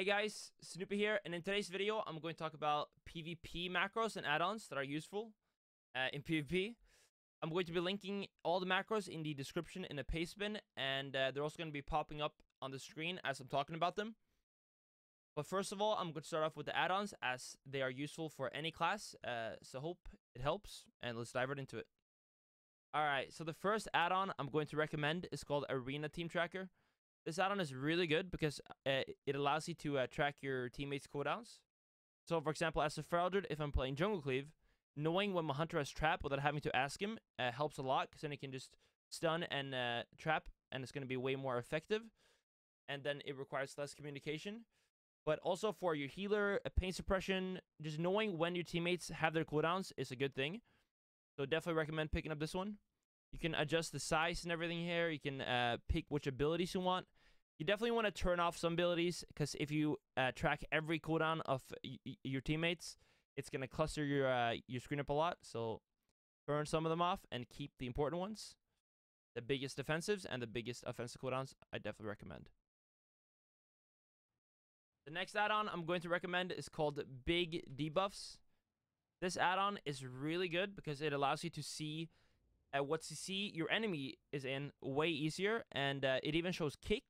Hey guys, Snupy here, and in today's video, I'm going to talk about PvP macros and add-ons that are useful in PvP. I'm going to be linking all the macros in the description in a paste bin, and they're also going to be popping up on the screen as I'm talking about them. But first of all, I'm going to start off with the add-ons as they are useful for any class, so hope it helps, and let's dive right into it. Alright, so the first add-on I'm going to recommend is called Arena Team Tracker. This add-on is really good because it allows you to track your teammates' cooldowns. So, for example, as a Feral Druid, if I'm playing Jungle Cleave, knowing when my hunter has trap without having to ask him helps a lot, because then he can just stun and trap, and it's going to be way more effective. And then it requires less communication. But also for your healer, pain suppression, just knowing when your teammates have their cooldowns is a good thing. So definitely recommend picking up this one. You can adjust the size and everything here. You can pick which abilities you want. You definitely want to turn off some abilities, because if you track every cooldown of your teammates, it's going to cluster your screen up a lot. So turn some of them off and keep the important ones. The biggest defensives and the biggest offensive cooldowns, I definitely recommend. The next add-on I'm going to recommend is called Big Debuffs. This add-on is really good because it allows you to see what CC your enemy is in way easier, and it even shows kick.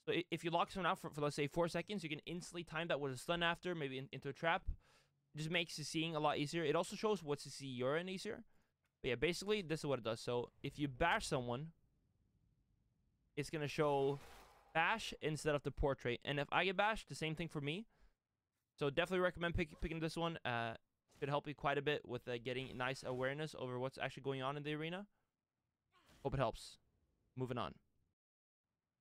So if you lock someone out for let's say 4 seconds, you can instantly time that with a stun after, maybe into a trap. It just makes CCing a lot easier. It also shows what CC you're in easier. But yeah, basically this is what it does. So if you bash someone, it's gonna show bash instead of the portrait. And if I get bashed, the same thing for me. So definitely recommend picking this one. Could help you quite a bit with getting nice awareness over what's actually going on in the arena. Hope it helps. Moving on.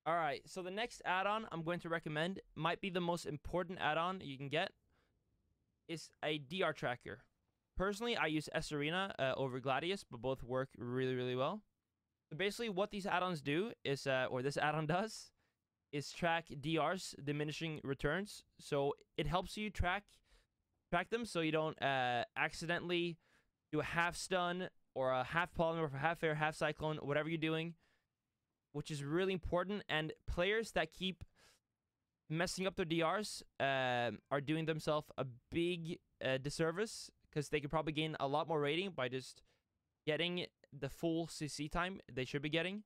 Alright, so the next add-on I'm going to recommend might be the most important add-on you can get. Is a DR tracker. Personally, I use S-Arena over Gladius, but both work really, really well. So basically what these add-ons do is, or this add-on does, is track DRs, diminishing returns. So it helps you track them so you don't accidentally do a half stun or a half polymorph or half air, half cyclone, whatever you're doing, which is really important. And players that keep messing up their DRs are doing themselves a big disservice, because they could probably gain a lot more rating by just getting the full CC time they should be getting.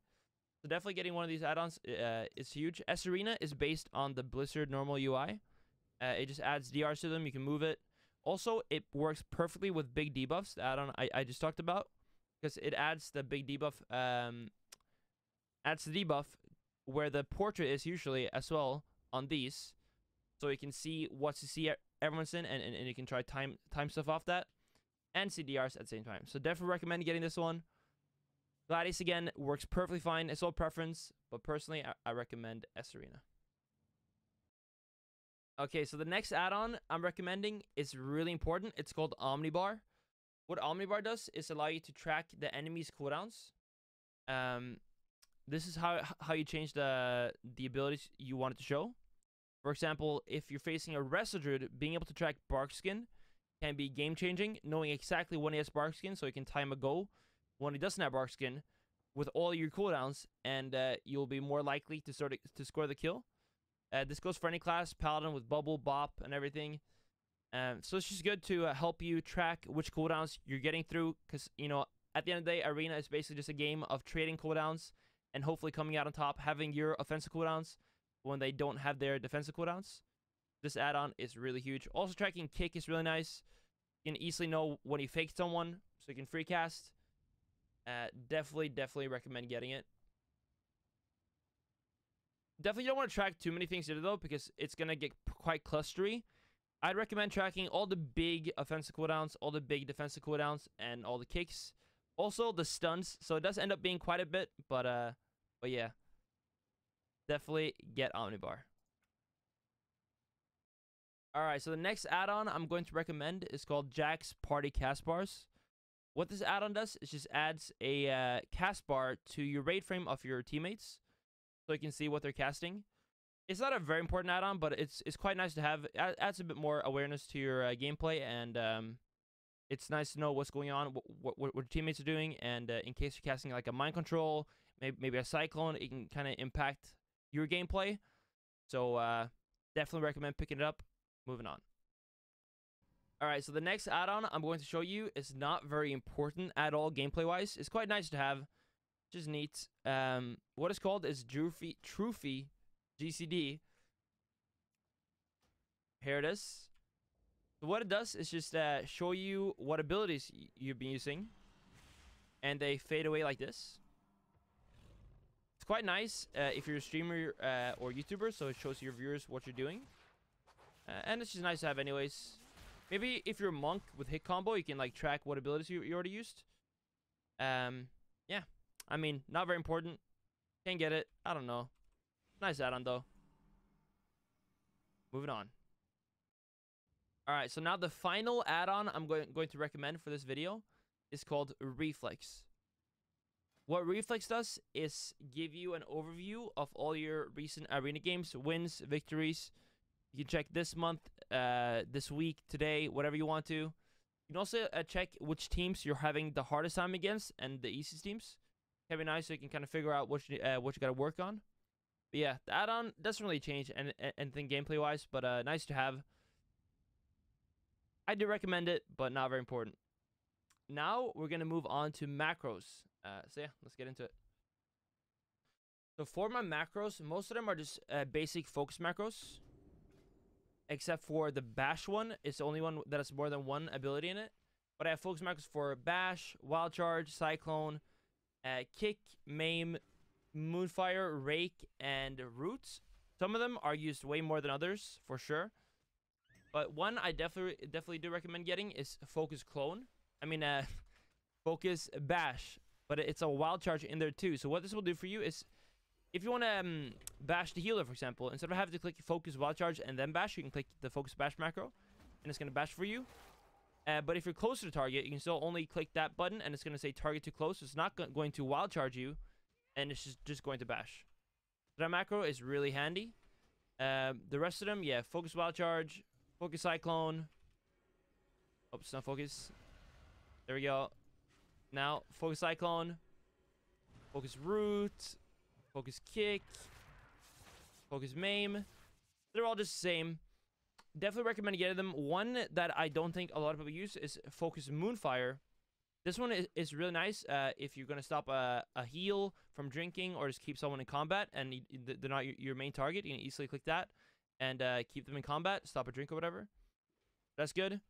So definitely getting one of these add-ons is huge. S-Arena is based on the Blizzard normal UI. It just adds DRs to them. You can move it. Also, it works perfectly with big debuffs, the add-on I just talked about, because it adds the big debuff, adds the debuff where the portrait is usually as well on these, so you can see what CC everyone's in, and you can try time stuff off that, and see DRs at the same time. So definitely recommend getting this one. Gladius again works perfectly fine. It's all preference, but personally I recommend S-Arena. Okay, so the next add-on I'm recommending is really important. It's called Omnibar. What Omnibar does is allow you to track the enemy's cooldowns. This is how you change the abilities you want it to show. For example, if you're facing a Wrestle Druid, being able to track Barkskin can be game-changing, knowing exactly when he has Barkskin, so you can time a go when he doesn't have Barkskin with all your cooldowns, and you'll be more likely to score the kill. This goes for any class, Paladin with Bubble, Bop, and everything. So it's just good to help you track which cooldowns you're getting through, because, you know, at the end of the day, Arena is basically just a game of trading cooldowns and hopefully coming out on top, having your offensive cooldowns when they don't have their defensive cooldowns. This add-on is really huge. Also, tracking kick is really nice. You can easily know when you fake someone, so you can free cast. Definitely recommend getting it. Definitely don't want to track too many things either, though, because it's going to get quite clustery. I'd recommend tracking all the big offensive cooldowns, all the big defensive cooldowns, and all the kicks. Also, the stuns. So it does end up being quite a bit, but yeah. Definitely get Omnibar. Alright, so the next add-on I'm going to recommend is called Jack's Party Cast Bars. What this add-on does is just adds a cast bar to your raid frame of your teammates, so you can see what they're casting. It's not a very important add-on, but it's quite nice to have. It adds a bit more awareness to your gameplay, and it's nice to know what's going on, what your teammates are doing, and in case you're casting like a mind control, maybe a cyclone, it can kind of impact your gameplay. So Definitely recommend picking it up. Moving on. All right, so the next add-on I'm going to show you is not very important at all gameplay-wise. It's quite nice to have, just neat. What it's called is Trophy GCD. Here it is. So what it does is just show you what abilities you've been using, and they fade away like this. It's quite nice if you're a streamer or YouTuber, so it shows your viewers what you're doing. And it's just nice to have anyways. Maybe if you're a monk with hit combo, you can like track what abilities you already used. Yeah. I mean, not very important. Can't get it. I don't know. Nice add-on though. Moving on. Alright, so now the final add-on I'm going to recommend for this video is called Reflex. What Reflex does is give you an overview of all your recent arena games, wins, victories. You can check this month, this week, today, whatever you want to. You can also check which teams you're having the hardest time against and the easiest teams. Can be nice so you can kind of figure out what you got to work on. But yeah, the add-on doesn't really change anything gameplay-wise, but nice to have. I do recommend it, but not very important. Now we're going to move on to macros. So yeah, let's get into it. So for my macros, most of them are just basic focus macros. Except for the bash one. It's the only one that has more than one ability in it. But I have focus macros for bash, wild charge, cyclone, kick, maim, moonfire, rake, and roots. Some of them are used way more than others, for sure. But one I definitely do recommend getting is focus clone. I mean, focus bash. But it's a wild charge in there too. So what this will do for you is, if you want to bash the healer, for example, instead of having to click focus wild charge and then bash, you can click the focus bash macro, and it's going to bash for you. But if you're close to the target, you can still only click that button, and it's going to say target too close. So it's not going to wild charge you, and it's just going to bash. So that macro is really handy. The rest of them, yeah, focus wild charge, focus cyclone. Oops, not focus. There we go. Now, focus cyclone, focus root, focus kick, focus maim. They're all just the same. Definitely recommend getting them. One that I don't think a lot of people use is focus moonfire. This one is really nice if you're going to stop a heal from drinking or just keep someone in combat and they're not your main target. You can easily click that and keep them in combat, stop a drink or whatever. That's good.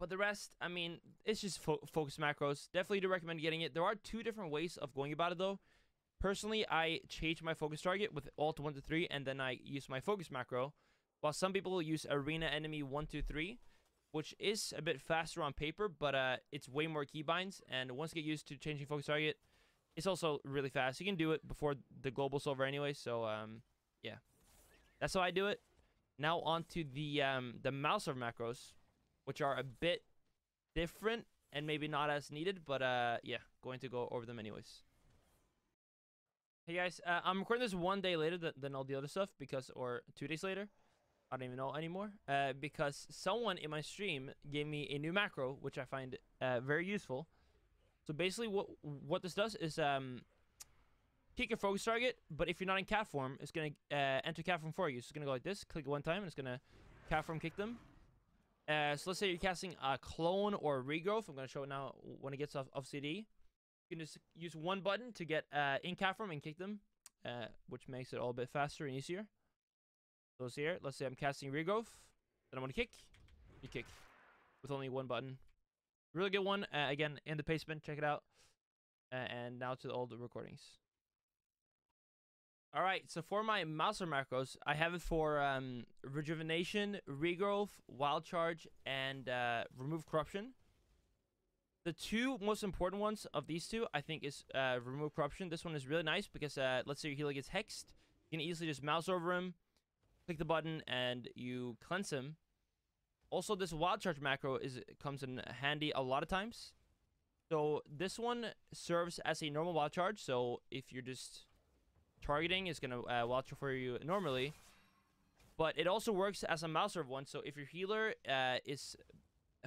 But the rest, I mean, it's just focus macros. Definitely do recommend getting it. There are two different ways of going about it, though. Personally, I change my focus target with alt 1 to 3, and then I use my focus macro. While some people will use arena enemy 1 2 3, which is a bit faster on paper, but it's way more keybinds. And once you get used to changing focus target, it's also really fast. You can do it before the global's over anyway. So yeah, that's how I do it. Now on to the mouse over macros, which are a bit different and maybe not as needed, but yeah, going to go over them anyways. Hey guys, I'm recording this one day later than all the other stuff, or 2 days later. I don't even know anymore. Because someone in my stream gave me a new macro, which I find very useful. So basically what this does is kick your focus target, but if you're not in cat form, it's going to enter cat form for you. So it's going to go like this, click one time, and it's going to cat form kick them. So let's say you're casting a clone or a regrowth. I'm going to show it now when it gets off CD. You can just use one button to get in cat form and kick them, which makes it all a bit faster and easier. So here, let's say I'm casting regrowth, then I want to kick. You kick with only one button. Really good one. Again, in the basement, check it out. And now to all the recordings. All right, so for my mouser macros, I have it for rejuvenation, regrowth, wild charge, and remove corruption. The two most important ones of these two, I think, is remove corruption. This one is really nice because let's say your healer gets hexed, you can easily just mouse over him, click the button, and you cleanse him. Also, this wild charge macro comes in handy a lot of times. So this one serves as a normal wild charge. So if you're just targeting, it's gonna wild charge for you normally. But it also works as a mouse serve one. So if your healer is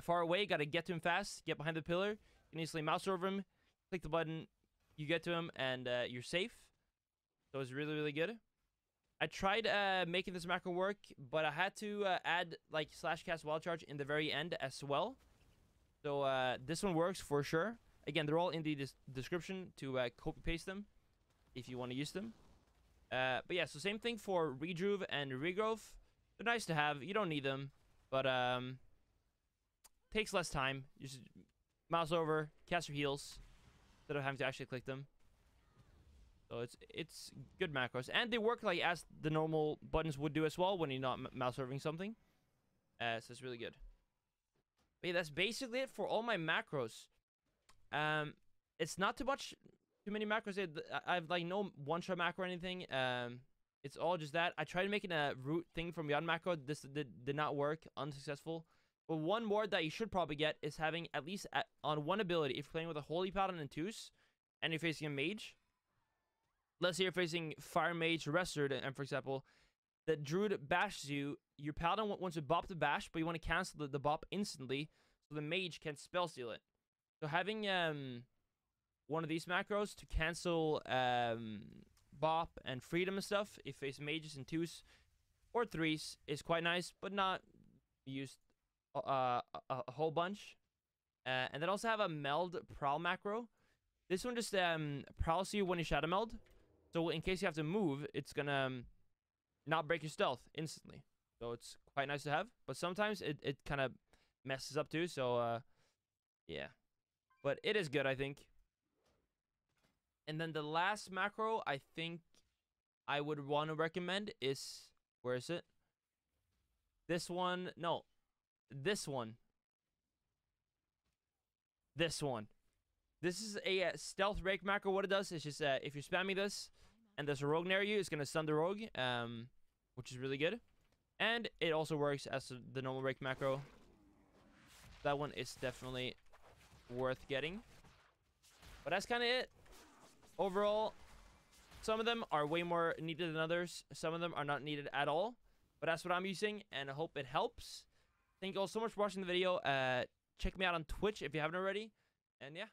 far away, gotta get to him fast, get behind the pillar, you can easily mouse over him, click the button, you get to him, and you're safe. So it's really, really good. I tried making this macro work, but I had to add like /cast wild charge in the very end as well. So this one works for sure. Again, they're all in the description to copy paste them if you want to use them. But yeah, so same thing for Redruve and Regrowth. They're nice to have. You don't need them, but takes less time. You just mouse over, cast your heals, instead of having to actually click them. So it's good macros, and they work like as the normal buttons would do as well when you're not mouse overing something. So it's really good. But yeah, that's basically it for all my macros. It's not too many macros. I've like no one-shot macro or anything. It's all just that. I tried making a root thing from beyond macro. This did not work. Unsuccessful. But one more that you should probably get is having at least on one ability. If you're playing with a Holy Paladin and Tus, and you're facing a mage. Let's say you're facing Fire Mage Restored, and for example, the Druid bashes you. Your Paladin wants to bop the bash, but you want to cancel the bop instantly, so the mage can spell steal it. So having one of these macros to cancel bop and freedom and stuff, if you face mages and 2s or 3s, is quite nice, but not used a whole bunch. And then also have a meld prowl macro. This one just prowls you when you shadow meld. So in case you have to move, it's gonna not break your stealth instantly. So it's quite nice to have. But sometimes it kind of messes up too. So yeah. But it is good, I think. And then the last macro I think I would want to recommend is... Where is it? This one. No. This one. This one. This is a stealth rake macro. What it does is just if you're spamming this and there's a rogue near you, it's going to stun the rogue, which is really good. And it also works as the normal rake macro. That one is definitely worth getting. But that's kind of it. Overall, some of them are way more needed than others. Some of them are not needed at all. But that's what I'm using, and I hope it helps. Thank you all so much for watching the video. Check me out on Twitch if you haven't already. And yeah.